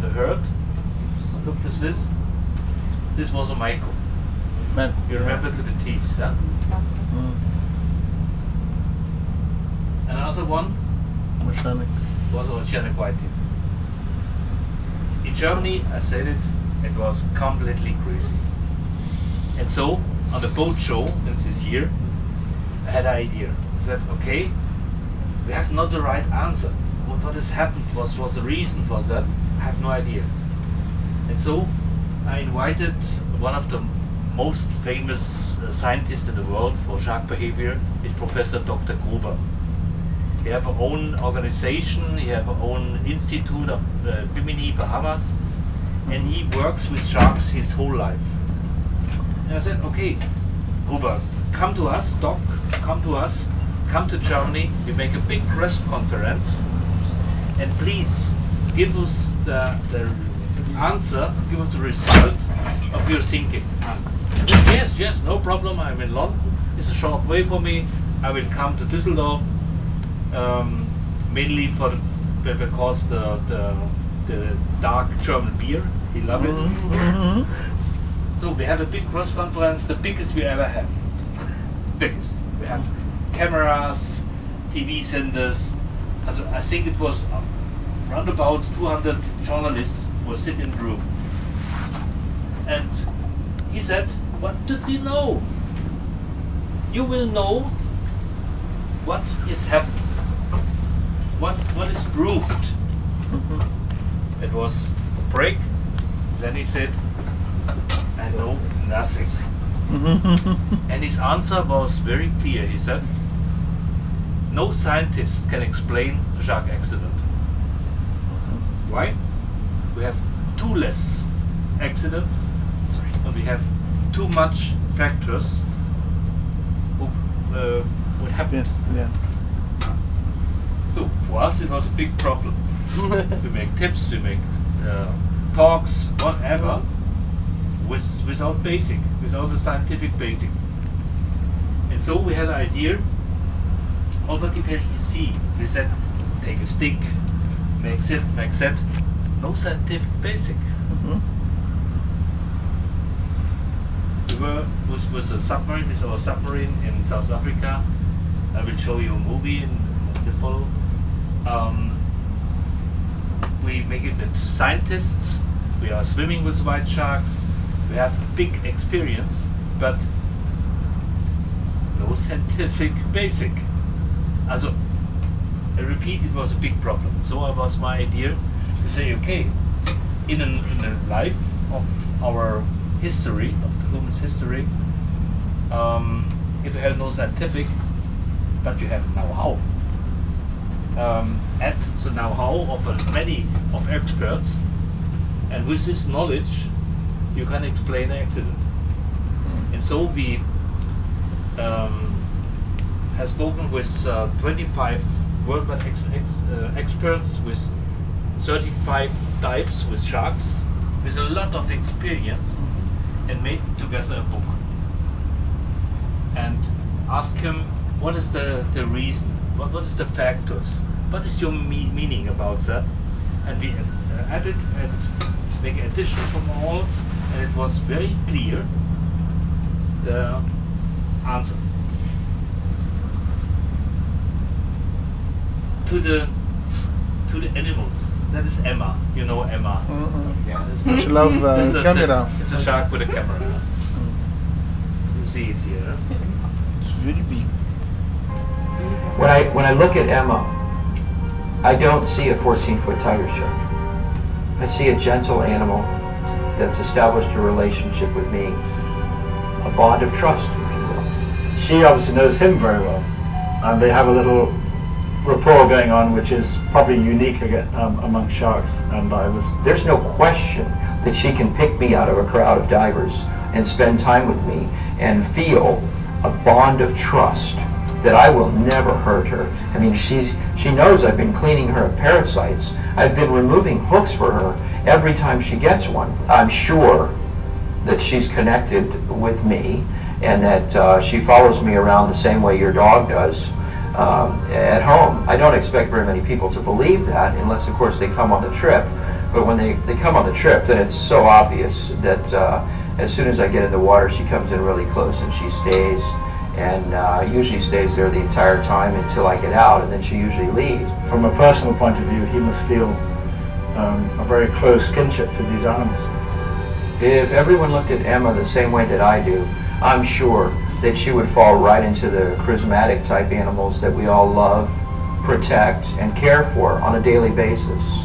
the herd. Look at this. This was a Maiko. Man. You remember to the teeth, yeah? Another one Wahrscheinlich. was oceanic whiting. In Germany, I said it, it was completely crazy. And so, on the boat show this year, I had an idea. I said, okay, we have not the right answer. What has happened was the reason for that? I have no idea. And so, I invited one of the most famous scientists in the world for shark behavior, is Professor Dr. Gruber. He have our own organization, he have our own institute of Bimini, Bahamas, and he works with sharks his whole life. And I said, okay, Gruber, come to us, Doc, come to us, come to Germany, we make a big press conference, and please give us the answer, give us the result of your thinking. Yes, no problem, I'm in London, it's a short way for me, I will come to Düsseldorf, mainly because the dark German beer, he loves it. So we have a big press conference, the biggest we ever have. Biggest. We have cameras, TV senders. I think it was around about 200 journalists were sitting in the room. And he said, what did we know? You will know what is happening. What is proved. It was a break. Then he said, I know nothing. And his answer was very clear. He said, no scientist can explain the shark accident. Why? We have too less accidents, and we have too much factors who what happened. Yeah. So for us it was a big problem. We make tips, we make talks, whatever, without the scientific basic. And so we had an idea of what you can see. We said, take a stick, make that. No scientific basic. We were with a submarine, with our submarine in South Africa. I will show you a movie in the follow. We make it with scientists. We are swimming with white sharks. We have big experience, but no scientific basic. Also, I repeat, it was a big problem. So it was my idea to say, okay, in a life of our history, of the human's history, if you have no scientific, but you have know-how. Add the know-how of many of experts, and with this knowledge, you can explain an accident. And so we have spoken with 25 worldwide experts with 35 dives with sharks, with a lot of experience, and made together a book. And ask him, what is the reason? What is the factors? What is your meaning about that? And we added and make an addition from all, and it was very clear the answer. To the animals. That is Emma. You know Emma. Yeah, Don't you love camera? It's a shark with a camera. You see it here. It's really big. When I look at Emma, I don't see a 14-foot tiger shark. I see a gentle animal that's established a relationship with me, a bond of trust, if you will. She obviously knows him very well, and they have a little rapport going on, which is probably unique among sharks. And There's no question that she can pick me out of a crowd of divers and spend time with me and feel a bond of trust that I will never hurt her. I mean, she knows I've been cleaning her of parasites. I've been removing hooks for her every time she gets one. I'm sure that she's connected with me and that she follows me around the same way your dog does at home. I don't expect very many people to believe that, unless of course they come on the trip. But when they come on the trip, then it's so obvious that as soon as I get in the water, she comes in really close and she stays, and usually stays there the entire time until I get out, and then she usually leaves. From a personal point of view, he must feel a very close kinship to these animals. If everyone looked at Emma the same way that I do, I'm sure that she would fall right into the charismatic type animals that we all love, protect, and care for on a daily basis.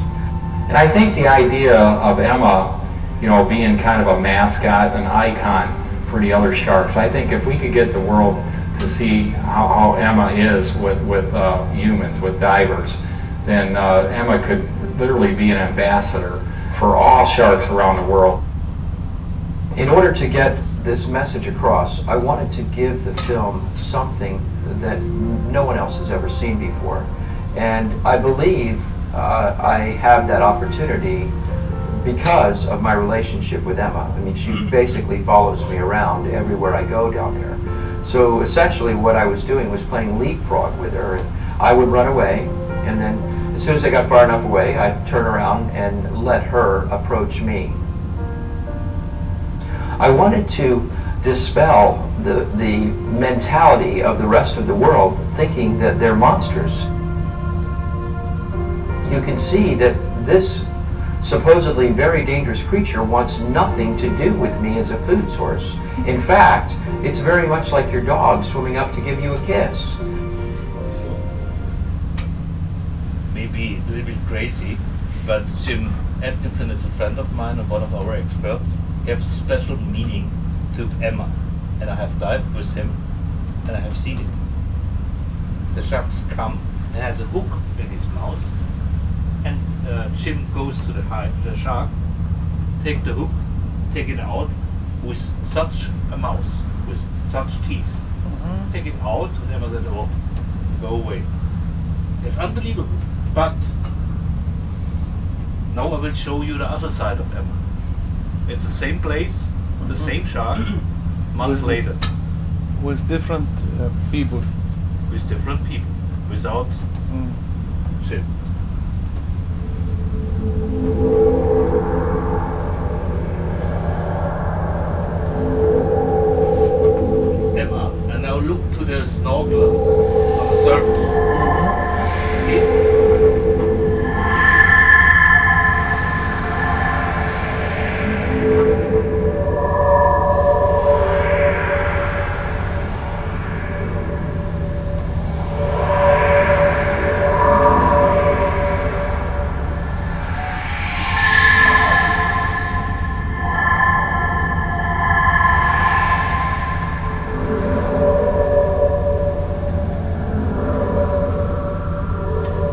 And I think the idea of Emma, you know, being kind of a mascot, an icon for the other sharks, I think if we could get the world to see how Emma is with humans, with divers, then Emma could literally be an ambassador for all sharks around the world. In order to get this message across, I wanted to give the film something that no one else has ever seen before. And I believe I have that opportunity because of my relationship with Emma. I mean, she basically follows me around everywhere I go down there. So essentially what I was doing was playing leapfrog with her. And I would run away, and then as soon as I got far enough away, I'd turn around and let her approach me. I wanted to dispel the mentality of the rest of the world thinking that they're monsters. You can see that this supposedly very dangerous creature wants nothing to do with me as a food source. In fact, it's very much like your dog swimming up to give you a kiss. Maybe it's a little bit crazy, but Jim Atkinson is a friend of mine and one of our experts. He has a special meaning to Emma, and I have dived with him and I have seen it. The sharks come and has a hook in his mouth, and Jim goes to the shark, take the hook, take it out with such a mouth, with such teeth. Take it out, and Emma said, "Oh, go away." It's unbelievable. But now I will show you the other side of Emma. It's the same place, the same shark, months later. With different people. With different people, without Jim. It's Emma, and now look to the snorkeler on the surface. See it?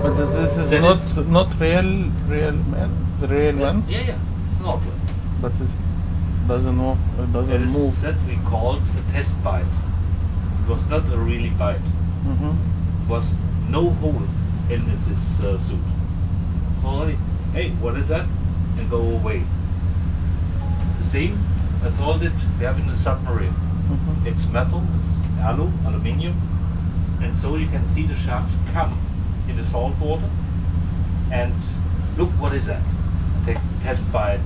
But this is Then not real man. The real man. Yeah, snorkeler. But it doesn't walk. It doesn't move. That we called a test bite. It was not a really bite. It was no hole in this suit. So only, hey, what is that? And go away. The same, I told it, we have in the submarine. It's metal, it's aluminium, and so you can see the sharks come in the salt water, and look, what is that? They test bite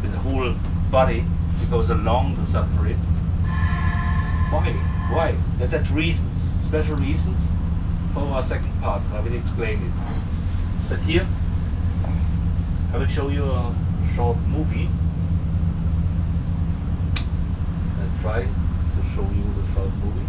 with the whole body. It goes along the submarine. Why? There's reasons, special reasons for our second part. I will explain it. But here, I will show you a short movie. I'll try to show you the short movie.